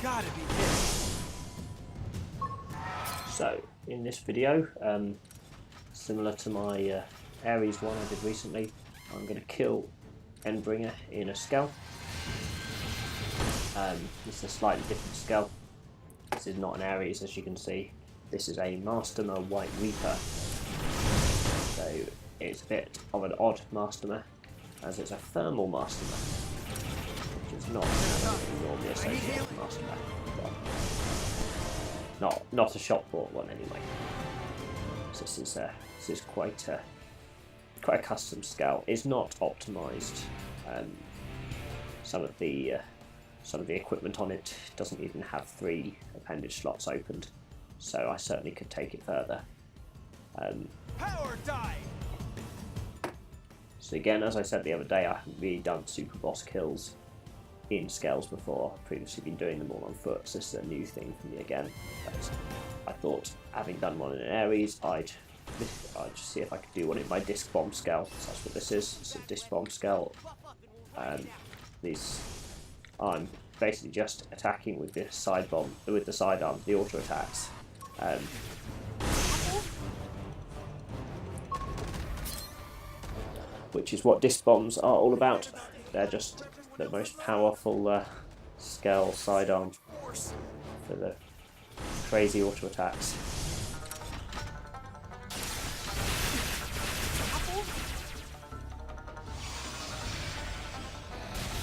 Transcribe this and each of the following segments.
Gotta be this. So in this video, similar to my Ares one I did recently, I'm going to kill Endbringer in a Skell. This is a slightly different Skell. This is not an Ares, as you can see. This is a Mastema White Reaper. So it's a bit of an odd Mastema, as it's a thermal Mastema, which is not normally associated with Mastema. Well, not a shop bought one anyway. So this is quite a custom Skell. It's not optimised. Some of the equipment on it doesn't even have 3 appendage slots opened, so I certainly could take it further. Power die. So again, as I said the other day, I haven't really done super boss kills in Skells before. I've previously been doing them all on foot, so this is a new thing for me again. But I thought, having done one in an Ares, I'd just see if I could do one in my Diskbomb Skell. So that's what this is. It's a Diskbomb Skell. I'm basically just attacking with the sidearm, the auto attacks. Which is what disc bombs are all about. They're just the most powerful Skell sidearm for the crazy auto attacks.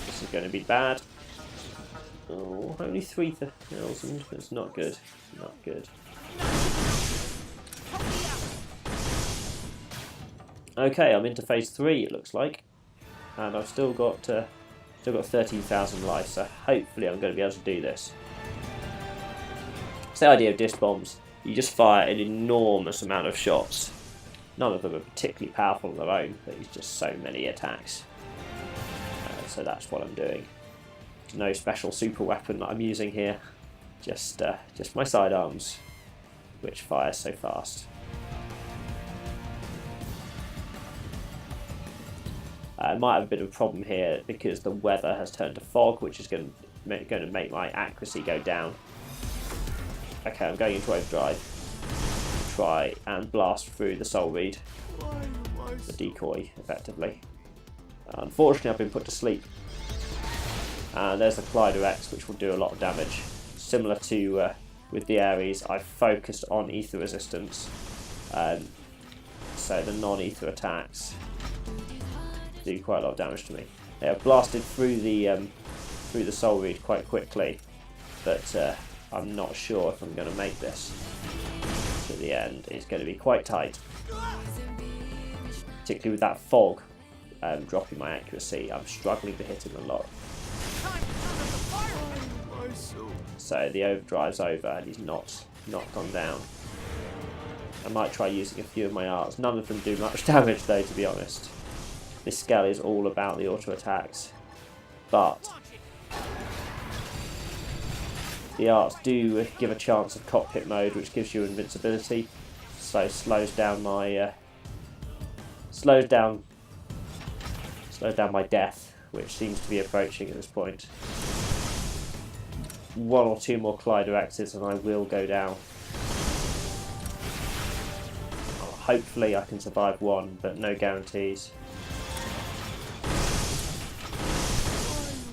This is going to be bad. Oh, only 3,000. It's not good. Not good. Okay, I'm into phase 3. It looks like, and I've still got 13,000 life. So hopefully, I'm going to be able to do this. It's the idea of disc bombs. You just fire an enormous amount of shots. None of them are particularly powerful on their own, but it's just so many attacks. So that's what I'm doing. There's no special super weapon that I'm using here. Just my sidearms, which fire so fast. I might have a bit of a problem here because the weather has turned to fog, which is going to make my accuracy go down. Okay, I'm going into overdrive. Try and blast through the soul reed, the decoy, effectively. Unfortunately, I've been put to sleep. And there's the Collider X, which will do a lot of damage. Similar to with the Ares, I've focused on ether resistance. So the non-ether attacks do quite a lot of damage to me. They have blasted through the soul reed quite quickly, but I'm not sure if I'm going to make this to the end. It's going to be quite tight, particularly with that fog dropping my accuracy. I'm struggling to hit him a lot. So the overdrive's over and he's not gone down. I might try using a few of my arts. None of them do much damage though, to be honest. This Skell is all about the auto attacks, but the arts do give a chance of cockpit mode, which gives you invincibility, so slows down my my death, which seems to be approaching at this point. 1 or 2 more Collider X's and I will go down. Hopefully I can survive 1, but no guarantees.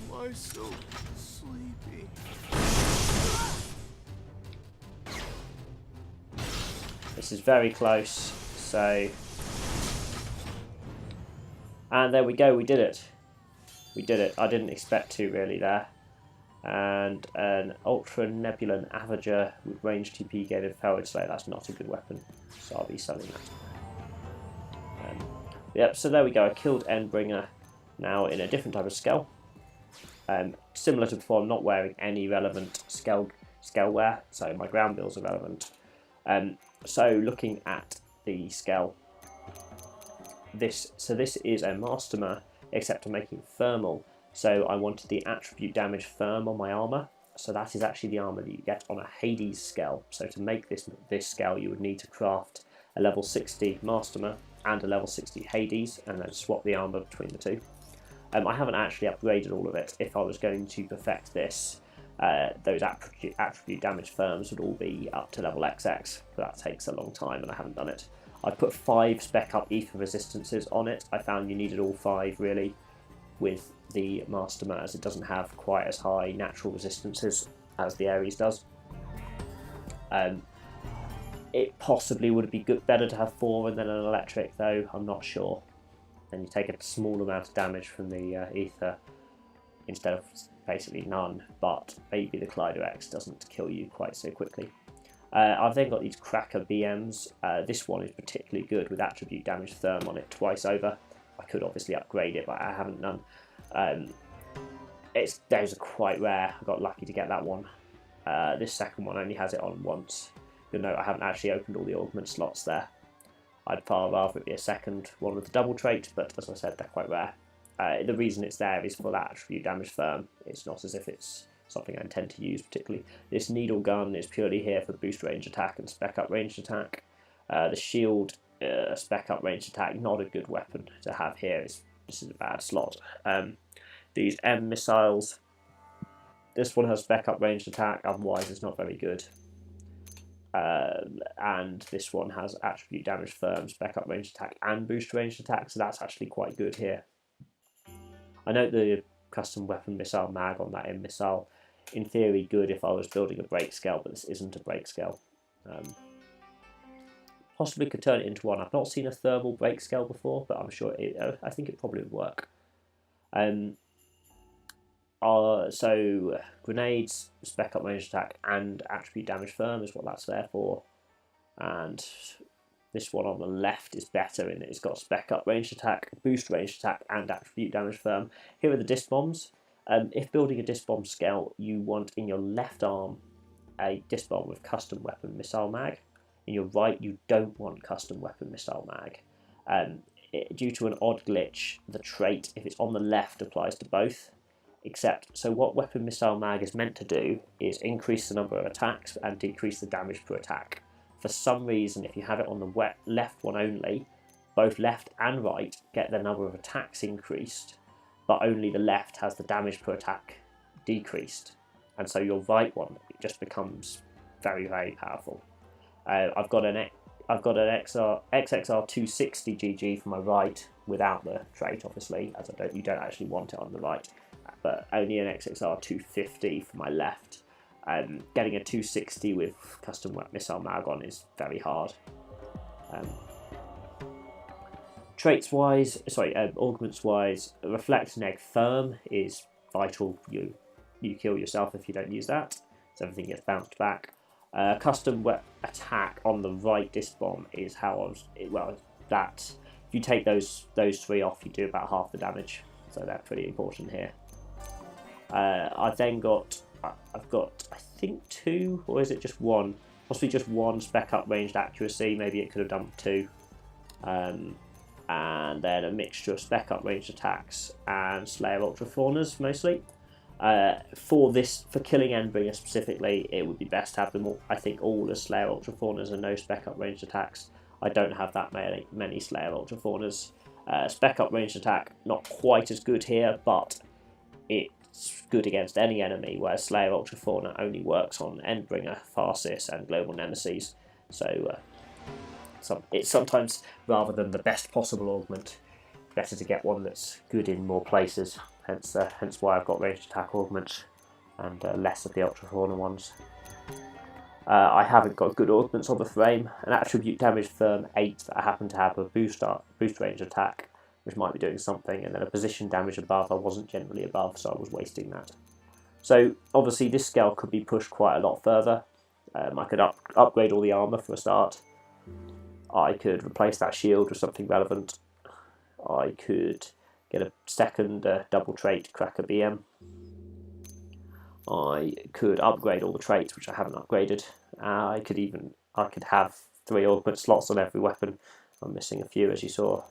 Why am I so sleepy? This is very close, so... And there we go, we did it. We did it. I didn't expect to really there. And an Ultra Nebulan Avenger with range TP gated forward slate. That's not a good weapon, so I'll be selling that. Yep, so there we go. I killed Endbringer now in a different type of Skell. Similar to before, I'm not wearing any relevant Skell wear, so my ground builds are relevant. So looking at the Skell, this is a Mastema, except I'm making thermal. So I wanted the attribute damage firm on my armor. So that is actually the armor that you get on a Hades Skell. So to make this Skell, you would need to craft a level 60 Mastema and a level 60 Hades, and then swap the armor between the two. I haven't actually upgraded all of it. If I was going to perfect this, those attribute damage firms would all be up to level XX, but that takes a long time and I haven't done it. I put 5 spec up ether resistances on it. I found you needed all 5 really with the Mastema, as it doesn't have quite as high natural resistances as the Ares does. It possibly would be better to have 4 and then an electric, though I'm not sure. Then you take a small amount of damage from the ether instead of basically none, but maybe the Collider X doesn't kill you quite so quickly. I've then got these Cracker BMs. This one is particularly good with attribute damage therm on it twice over. I could obviously upgrade it, but I haven't done. Those are quite rare. I got lucky to get that one. This second one only has it on once. You'll note I haven't actually opened all the augment slots there. I'd far rather it be a second one with the double trait, but as I said, they're quite rare. The reason it's there is for that attribute damage firm. It's not as if it's something I intend to use particularly. This needle gun is purely here for boost range attack and spec up ranged attack. The shield spec up ranged attack, not a good weapon to have here. This is a bad slot. These M missiles, this one has spec up ranged attack, otherwise it's not very good. And this one has attribute damage firm, spec up ranged attack and boost ranged attack, so that's actually quite good here. I note the custom weapon missile mag on that M missile, in theory good if I was building a break scale, but this isn't a break scale. Possibly could turn it into one. I've not seen a thermal break scale before, but I'm sure I think it probably would work. So grenades, spec up range attack and attribute damage firm is what that's there for. And this one on the left is better in that it's got spec up range attack, boost range attack and attribute damage firm. Here are the disc bombs. If building a disc bomb Skell, you want in your left arm a disc bomb with custom weapon missile mag. In your right, you don't want custom weapon missile mag. Due to an odd glitch, the trait, if it's on the left, applies to both. So what weapon missile mag is meant to do is increase the number of attacks and decrease the damage per attack. For some reason, if you have it on the left one only, both left and right get the number of attacks increased, but only the left has the damage per attack decreased. And so your right one, it just becomes very, very powerful. I've got an XXR 260 GG for my right without the trait, obviously, as you don't actually want it on the right, but only an XXR 250 for my left. Getting a 260 with custom missile mag on is very hard. Augments wise, reflect neg firm is vital. You kill yourself if you don't use that, so everything gets bounced back. Custom attack on the right disc bomb is how if you take those 3 off, you do about half the damage, so they're pretty important here. I've got I think 2, or is it just 1? Possibly just 1 spec up ranged accuracy. Maybe it could have done 2. And then a mixture of spec up ranged attacks and Slayer Ultra Faunas mostly. For killing Endbringer specifically, it would be best to have them all. I think all as Slayer Ultra Faunas and no spec up ranged attacks. I don't have that many Slayer Ultra Faunas. Spec up ranged attack, not quite as good here, but it's good against any enemy, whereas Slayer Ultra Fauna only works on Endbringer, Farsis, and Global Nemesis. So it's sometimes, rather than the best possible augment, better to get one that's good in more places. Hence why I've got ranged attack augments and less of the Ultra Fauna ones. I haven't got good augments on the frame. An attribute damage firm 8 that I happen to have a boost range attack, which might be doing something, and then a position damage above. I wasn't generally above, so I was wasting that. So obviously this Skell could be pushed quite a lot further. I could upgrade all the armour for a start. I could replace that shield with something relevant. I could get a second double trait Cracker BM. I could upgrade all the traits, which I haven't upgraded. I could have 3 augment slots on every weapon. I'm missing a few, as you saw.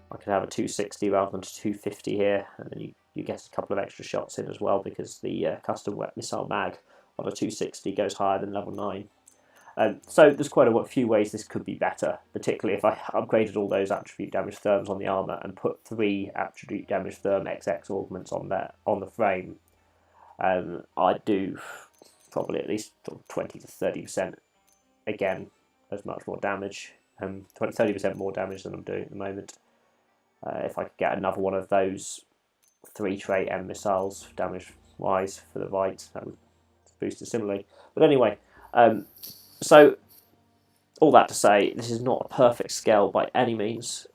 I could have a 260 rather than a 250 here, and then you get a couple of extra shots in as well, because the custom missile mag on a 260 goes higher than level 9. So there's quite a few ways this could be better, particularly if I upgraded all those attribute damage therms on the armour and put 3 attribute damage therm XX augments on the frame. I'd do probably at least 20 to 30%, again, as much more damage, 30% more damage than I'm doing at the moment. If I could get another one of those 3 trait M missiles damage wise for the right, that would boost it similarly. But anyway, so all that to say, this is not a perfect Skell by any means.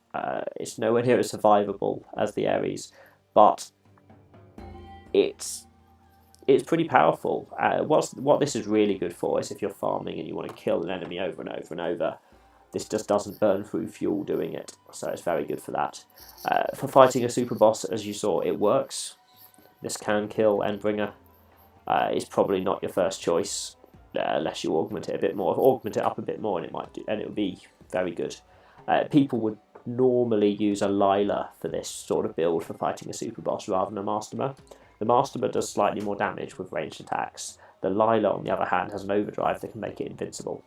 It's nowhere near as survivable as the Ares, but it's pretty powerful. What this is really good for is if you're farming and you want to kill an enemy over and over and over. This just doesn't burn through fuel doing it, so it's very good for that. For fighting a super boss, as you saw, it works. This can kill Endbringer. It's probably not your first choice unless you augment it a bit more. Augment it up a bit more, and it would be very good. People would normally use a Lila for this sort of build for fighting a super boss rather than a Mastema. The Mastema does slightly more damage with ranged attacks. The Lila, on the other hand, has an overdrive that can make it invincible.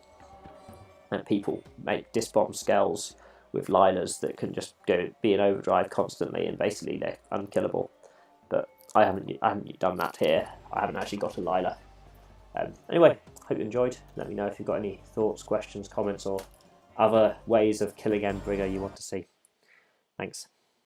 And people make Diskbomb Skells with Lilas that can just be in overdrive constantly, and basically they're unkillable. But I haven't done that here. I haven't actually got a Lila. Anyway, hope you enjoyed. Let me know if you've got any thoughts, questions, comments, or other ways of killing Endbringer you want to see. Thanks.